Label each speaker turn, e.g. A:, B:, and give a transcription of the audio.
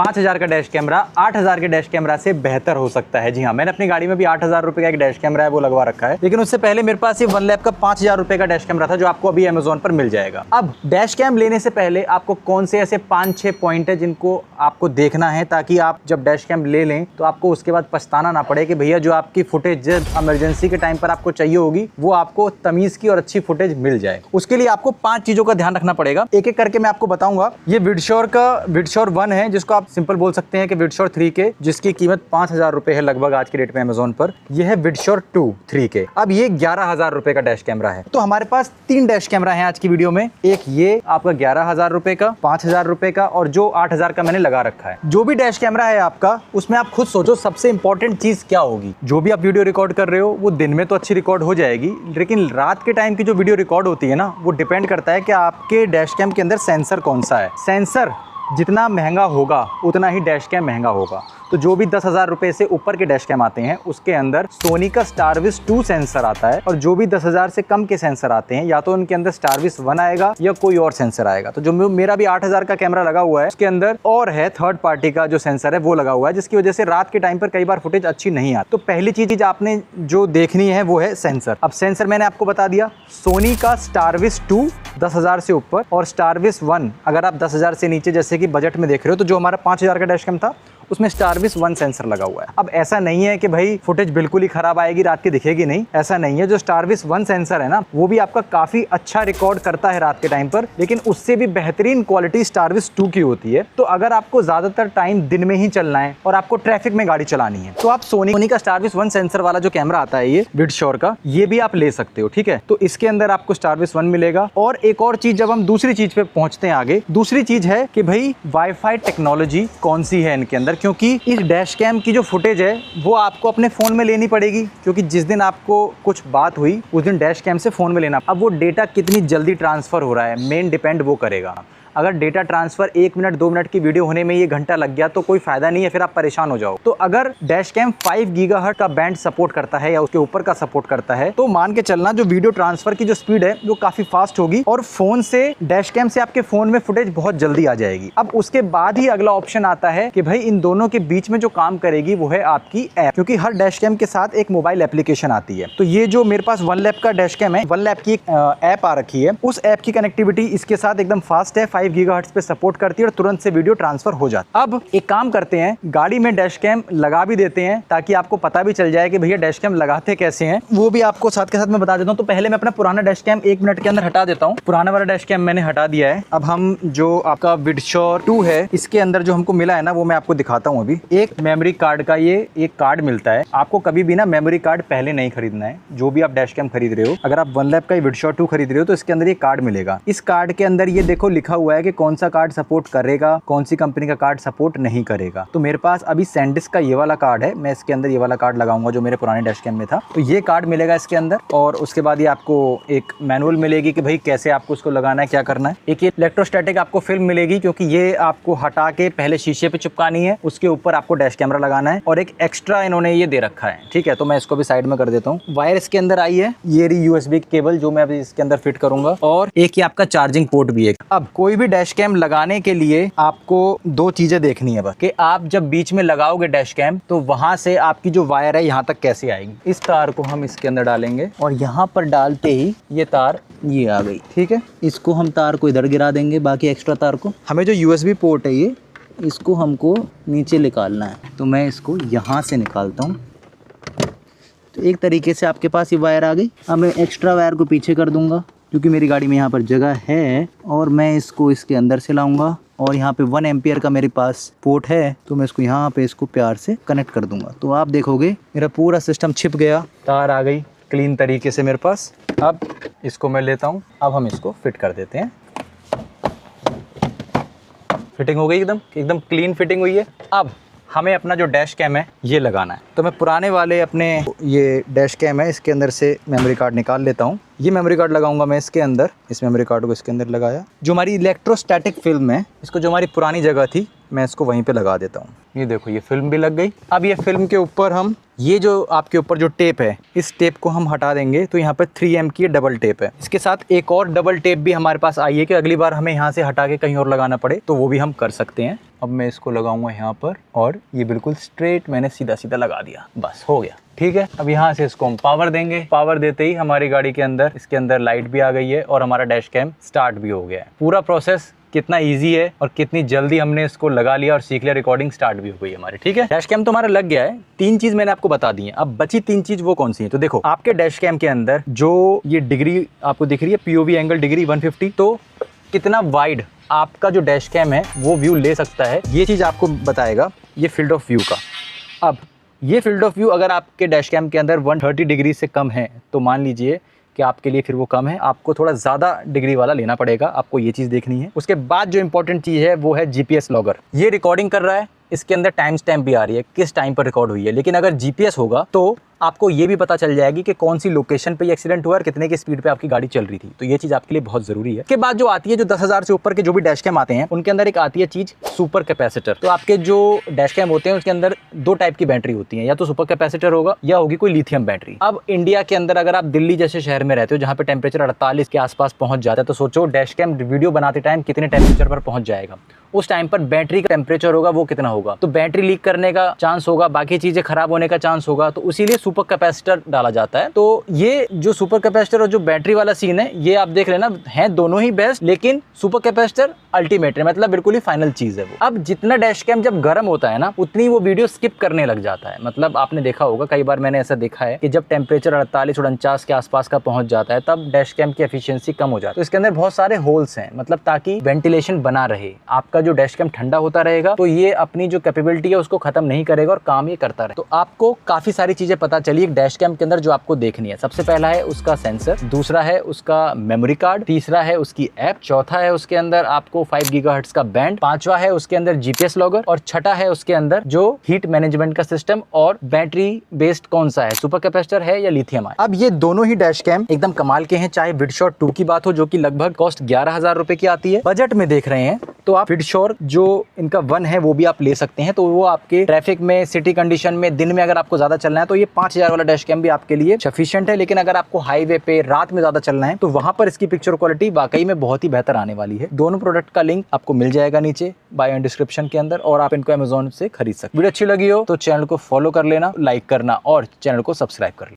A: 5000 का dash camera 8000 के dash camera से बेहतर हो सकता है। जी हाँ, मैंने अपनी गाड़ी में भी 8000 रुपए का एक डैश कैमरा है वो लगवा रखा है, लेकिन उससे पहले मेरे पास ये वन लैप का 5000 रुपए का डैश कैमरा था जो आपको अभी अमेजोन पर मिल जाएगा। अब डैश कैम लेने से पहले आपको कौन से ऐसे 5-6 पॉइंट है जिनको आपको देखना है, ताकि आप जब डैश कैम ले लें तो आपको उसके बाद पछताना ना पड़े कि भैया जो आपकी फुटेज इमरजेंसी के टाइम पर आपको चाहिए होगी वो आपको तमीज की और अच्छी फुटेज मिल जाए। उसके लिए आपको 5 चीजों का ध्यान रखना पड़ेगा, एक एक करके मैं आपको बताऊंगा। ये विडशॉर का विडशॉर 1 है, जिसको आप सिंपल बोल सकते हैं कि विडशॉर 3K, जिसकी कीमत 5000 रुपए है लगभग आज की डेट में अमेजोन पर। यह है विडशॉर 2 3K। अब ये 11000 रुपए का डैश कैमरा है। तो हमारे पास 3 डैश कैमरा है आज की वीडियो में। एक ये आपका 11000 रुपए का, 5000 रुपए का और जो 8000 का मैंने लगा रखा है। जो भी डैश कैमरा है आपका, उसमें आप खुद सोचो सबसे इंपॉर्टेंट चीज क्या होगी। जो भी आप वीडियो रिकॉर्ड कर रहे हो वो दिन में तो अच्छी रिकॉर्ड हो जाएगी, लेकिन रात के टाइम की जो वीडियो रिकॉर्ड होती है ना, वो डिपेंड करता है कि आपके डैश कैम के अंदर सेंसर कौन सा है। सेंसर जितना महंगा होगा उतना ही डैश कैम महंगा होगा। तो जो भी 10,000 रुपए से ऊपर के डैश कैम आते हैं उसके अंदर सोनी का स्टारविस 2 सेंसर आता है, और जो भी 10,000 से कम के सेंसर आते हैं या तो उनके अंदर स्टारविस 1 आएगा या कोई और सेंसर आएगा। तो जो मेरा भी 8000 का कैमरा लगा हुआ है उसके अंदर और है थर्ड पार्टी का जो सेंसर है वो लगा हुआ है, जिसकी वजह से रात के टाइम पर कई बार फुटेज अच्छी नहीं आती। तो पहली चीज आपने जो देखनी है वो है सेंसर। अब सेंसर मैंने आपको बता दिया, सोनी का स्टारविस 2 10,000 से ऊपर और स्टारविस 1 अगर आप 10,000 से नीचे जैसे कि बजट में देख रहे हो, तो जो हमारा 5000 का डैश कैम था उसमें स्टारविस 1 सेंसर लगा हुआ है। अब ऐसा नहीं है कि भाई फुटेज बिल्कुल ही खराब आएगी, रात की दिखेगी नहीं, ऐसा नहीं है। जो स्टारविस 1 सेंसर है ना, वो भी आपका काफी अच्छा रिकॉर्ड करता है रात के टाइम पर, लेकिन उससे भी बेहतरीन क्वालिटी स्टारविस 2 की होती है। तो अगर आपको ज्यादातर टाइम दिन में ही चलना है और आपको ट्रैफिक में गाड़ी चलानी है, तो आप सोनी का स्टारविस 1 सेंसर वाला जो कैमरा आता है ये विडशॉर का, ये भी आप ले सकते हो। ठीक है, तो इसके अंदर आपको स्टारविस 1 मिलेगा। और एक और चीज, जब हम दूसरी चीज पे पहुंचते हैं आगे, दूसरी चीज है कि भाई वाईफाई टेक्नोलॉजी कौन सी है इनके अंदर, क्योंकि इस डैश कैम की जो फुटेज है वो आपको अपने फोन में लेनी पड़ेगी, क्योंकि जिस दिन आपको कुछ बात हुई उस दिन डैश कैम से फोन में लेना। अब वो डेटा कितनी जल्दी ट्रांसफर हो रहा है मेन डिपेंड वो करेगा। अगर डेटा ट्रांसफर 1 मिनट 2 मिनट की वीडियो होने में ये घंटा लग गया तो कोई फायदा नहीं है, फिर आप परेशान हो जाओ। तो अगर डैश कैम 5 गीगाहर्ट्ज का बैंड सपोर्ट करता है या उसके ऊपर का सपोर्ट करता है, तो मान के चलना जो वीडियो ट्रांसफर की जो स्पीड है वो काफी फास्ट होगी और फोन से डैश कैम से आपके फोन में फुटेज बहुत जल्दी आ जाएगी। अब उसके बाद ही अगला ऑप्शन आता है कि भाई इन दोनों के बीच में जो काम करेगी वो है आपकी ऐप, क्योंकि हर डैश कैम के साथ एक मोबाइल एप्लीकेशन आती है। तो ये जो मेरे पास वन लैप का डैश कैम है, वन लैप की एक ऐप आ रखी है, उस ऐप की कनेक्टिविटी इसके साथ एकदम फास्ट है, 5 गीगाहर्ट्ज पे सपोर्ट करती है और तुरंत से वीडियो ट्रांसफर हो जाता है। अब एक काम करते हैं, गाड़ी में डैश कैम लगा भी देते हैं ताकि आपको पता भी चल जाए कि भैया डैश कैम लगाते कैसे हैं, वो भी आपको साथ के साथ मैं बता देता हूं। तो पहले मैं अपना पुराना डैश कैम 1 मिनट के अंदर हटा देता हूं। पुराना वाला डैश कैम मैंने हटा दिया है। अब हम जो आपका विडशॉर 2 है, इसके अंदर जो हमको मिला है ना, वो मैं आपको दिखाता हूं। अभी एक मेमोरी कार्ड का ये एक कार्ड मिलता है। आपको कभी भी ना मेमोरी कार्ड पहले नहीं खरीदना है। जो भी आप डैश कैम खरीद रहे हो, अगर आप वन लैप का विडशॉर 2 खरीद रहे हो तो इसके अंदर ये कार्ड मिलेगा। इस कार्ड के अंदर ये देखो लिखा हुआ है कि कौन सा कार्ड सपोर्ट करेगा, कौन सी कंपनी का कार्ड सपोर्ट नहीं करेगा। तो मेरे पास अभी सैंडिस्क का ये वाला कार्ड है, मैं इसके अंदर ये वाला कार्ड लगाऊंगा जो मेरे पुराने डैश कैम में था। तो ये कार्ड मिलेगा इसके अंदर, और उसके बाद ये आपको एक मैनुअल मिलेगी कि भाई कैसे आपको उसको लगाना है, क्या करना है। एक ये इलेक्ट्रोस्टैटिक आपको फिल्म मिलेगी, क्योंकि ये आपको हटा के पहले शीशे पे चिपकानी है, उसके ऊपर आपको डैश कैमरा लगाना है। और एक एक्स्ट्रा इन्होंने ये दे रखा है। ठीक है, तो मैं इसको भी साइड में कर देता हूँ। वायर इसके अंदर आई है, ये रही USB केबल जो मैं अभी इसके अंदर फिट करूंगा, और एक ये आपका चार्जिंग पोर्ट भी है। अब कोई भी डैश कैम लगाने के लिए आपको 2 चीजें देखनी है बस, कि आप जब बीच में लगाओगे डैश कैम तो वहां से आपकी जो वायर है यहाँ तक कैसे आएगी। इस तार को हम इसके अंदर डालेंगे और यहाँ पर डालते ही ये तार ये आ गई। ठीक है, इसको हम तार को इधर गिरा देंगे, बाकी एक्स्ट्रा तार को हमें जो USB पोर्ट है ये, इसको हमको नीचे निकालना है। तो मैं इसको यहाँ से निकालता हूँ। तो एक तरीके से आपके पास ये वायर आ गई। अब मैं एक्स्ट्रा वायर को पीछे कर दूंगा, क्योंकि मेरी गाड़ी में यहाँ पर जगह है, और मैं इसको इसके अंदर से लाऊंगा। और यहाँ पे 1 एम्पियर का मेरे पास पोर्ट है, तो मैं इसको यहाँ पे इसको प्यार से कनेक्ट कर दूंगा। तो आप देखोगे मेरा पूरा सिस्टम छिप गया, तार आ गई क्लीन तरीके से मेरे पास। अब इसको मैं लेता हूँ, अब हम इसको फिट कर देते हैं। फिटिंग हो गई, एकदम क्लीन फिटिंग हुई है। अब हमें अपना जो डैश कैम है ये लगाना है। तो मैं पुराने वाले अपने ये डैश कैम है, इसके अंदर से मेमोरी कार्ड निकाल लेता हूँ। ये मेमोरी कार्ड लगाऊंगा मैं इसके अंदर। इस मेमोरी कार्ड को इसके अंदर लगाया। जो हमारी इलेक्ट्रोस्टैटिक फिल्म है, इसको जो हमारी पुरानी जगह थी मैं इसको वहीं पे लगा देता हूँ। ये देखो ये फिल्म भी लग गई। अब ये फिल्म के ऊपर हम ये जो आपके ऊपर जो टेप है, इस टेप को हम हटा देंगे। तो यहाँ पर 3M की डबल टेप है। इसके साथ एक और डबल टेप भी हमारे पास आई है कि अगली बार हमें यहाँ से हटा के कहीं और लगाना पड़े तो वो भी हम कर सकते हैं। अब मैं इसको लगाऊंगा यहाँ पर और ये बिल्कुल स्ट्रेट मैंने सीधा सीधा लगा दिया, बस हो गया। ठीक है, अब यहाँ से इसको हम पावर देंगे। पावर देते ही हमारी गाड़ी के अंदर इसके अंदर लाइट भी आ गई है और हमारा डैश कैम स्टार्ट भी हो गया है। पूरा प्रोसेस कितना इजी है और कितनी जल्दी हमने इसको लगा लिया और सीख लिया, रिकॉर्डिंग स्टार्ट भी हो गई हमारी। ठीक है, डैश कैम तो हमारा लग गया है। 3 चीज मैंने आपको बता दी है। अब बची 3 चीज वो कौन सी है? तो देखो आपके डैश कैम के अंदर जो ये डिग्री आपको दिख रही है, POV एंगल डिग्री 150, तो कितना वाइड आपका जो डैश कैम है वो व्यू ले सकता है, ये चीज आपको बताएगा ये फील्ड ऑफ व्यू का। अब ये फील्ड ऑफ व्यू अगर आपके डैश कैम के अंदर 130 डिग्री से कम है तो मान लीजिए कि आपके लिए फिर वो कम है, आपको थोड़ा ज़्यादा डिग्री वाला लेना पड़ेगा। आपको ये चीज़ देखनी है। उसके बाद जो इंपॉर्टेंट चीज़ है वो है GPS लॉगर। ये रिकॉर्डिंग कर रहा है, इसके अंदर टाइम स्टैम्प भी आ रही है किस टाइम पर रिकॉर्ड हुई है। लेकिन अगर GPS होगा तो आपको ये भी पता चल जाएगी कि कौन सी लोकेशन पे ये एक्सीडेंट हुआ और कितने की स्पीड पे आपकी गाड़ी चल रही थी। तो ये चीज़ आपके लिए बहुत ज़रूरी है। के बाद जो आती है, जो 10,000 से ऊपर के जो भी डैश कैम आते हैं उनके अंदर एक आती है चीज़ सुपर कैपेसिटर। तो आपके जो डैश कैम होते हैं उसके अंदर 2 टाइप की बैटरी होती है, या तो सुपर कैपेसिटर होगा या होगी कोई लिथियम बैटरी। अब इंडिया के अंदर अगर आप दिल्ली जैसे शहर में रहते हो जहाँ पे टेम्परेचर 48 के आसपास पहुँच जाता है, तो सोचो डैश कैम वीडियो बनाते टाइम कितने टेम्परेचर पर पहुँच जाएगा। उस टाइम पर बैटरी का टेम्परेचर होगा वो कितना होगा, तो बैटरी लीक करने का चांस होगा, बाकी चीजें खराब होने का चांस होगा। तो इसीलिए सुपर कैपेसिटर डाला जाता है। तो ये जो सुपर कैपेसिटर और जो बैटरी वाला सीन है, ये आप देख लेना, है दोनों ही बेस्ट, लेकिन सुपर कैपेसिटर अल्टीमेट है, मतलब बिल्कुल ही फाइनल चीज है वो। अब जितना डैश कैम जब गर्म होता है ना, उतनी वो वीडियो स्किप करने लग जाता है। मतलब आपने देखा होगा, कई बार मैंने ऐसा देखा है कि जब टेम्परेचर 48-49 के आसपास का पहुंच जाता है तब डैश कैम की एफिशिएंसी कम हो जाती है। तो इसके अंदर बहुत सारे होल्स हैं, मतलब ताकि वेंटिलेशन बना रहे, आपका जो डैश कैम ठंडा होता रहेगा तो ये अपनी जो कैपेबिलिटी है उसको खत्म नहीं करेगा और काम ये करता रहे। तो आपको काफी सारी चीजें पता चली एक डैश कैम के अंदर जो आपको देखनी है। सबसे पहला है उसका सेंसर, दूसरा है उसका मेमोरी कार्ड, तीसरा है उसकी ऐप, चौथा है उसके अंदर आपको 5 गीगाहर्ट्ज का बैंड, पांचवा है उसके अंदर GPS लॉगर और छठा है उसके अंदर जो हीट मैनेजमेंट का सिस्टम। और बैटरी बेस्ड कौन सा है, सुपर कैपेसिटर है या लिथियम है। अब ये दोनों ही डैश कैम एकदम कमाल के हैं। चाहे विडशॉट 2 की बात हो जो कि लगभग कॉस्ट 11,000 रुपए की आती है, बजट में देख रहे हैं तो आप विडशॉट जो इनका 1 है वो भी आप ले सकते हैं। तो वो आपके ट्रैफिक में, सिटी कंडीशन में, दिन में अगर आपको ज्यादा चलना है तो ये 5,000 वाला डैश कैम भी आपके लिए सफिशिएंट है। लेकिन अगर आपको हाईवे पे रात में ज्यादा चलना है तो वहां पर इसकी पिक्चर क्वालिटी वाकई में बहुत ही बेहतर आने वाली है। दोनों प्रोडक्ट का लिंक आपको मिल जाएगा नीचे बायो एंड डिस्क्रिप्शन के अंदर और आप इनको अमेज़न से खरीद सकते हैं। वीडियो अच्छी लगी हो तो चैनल को फॉलो कर लेना, लाइक करना और चैनल को सब्सक्राइब कर लेना।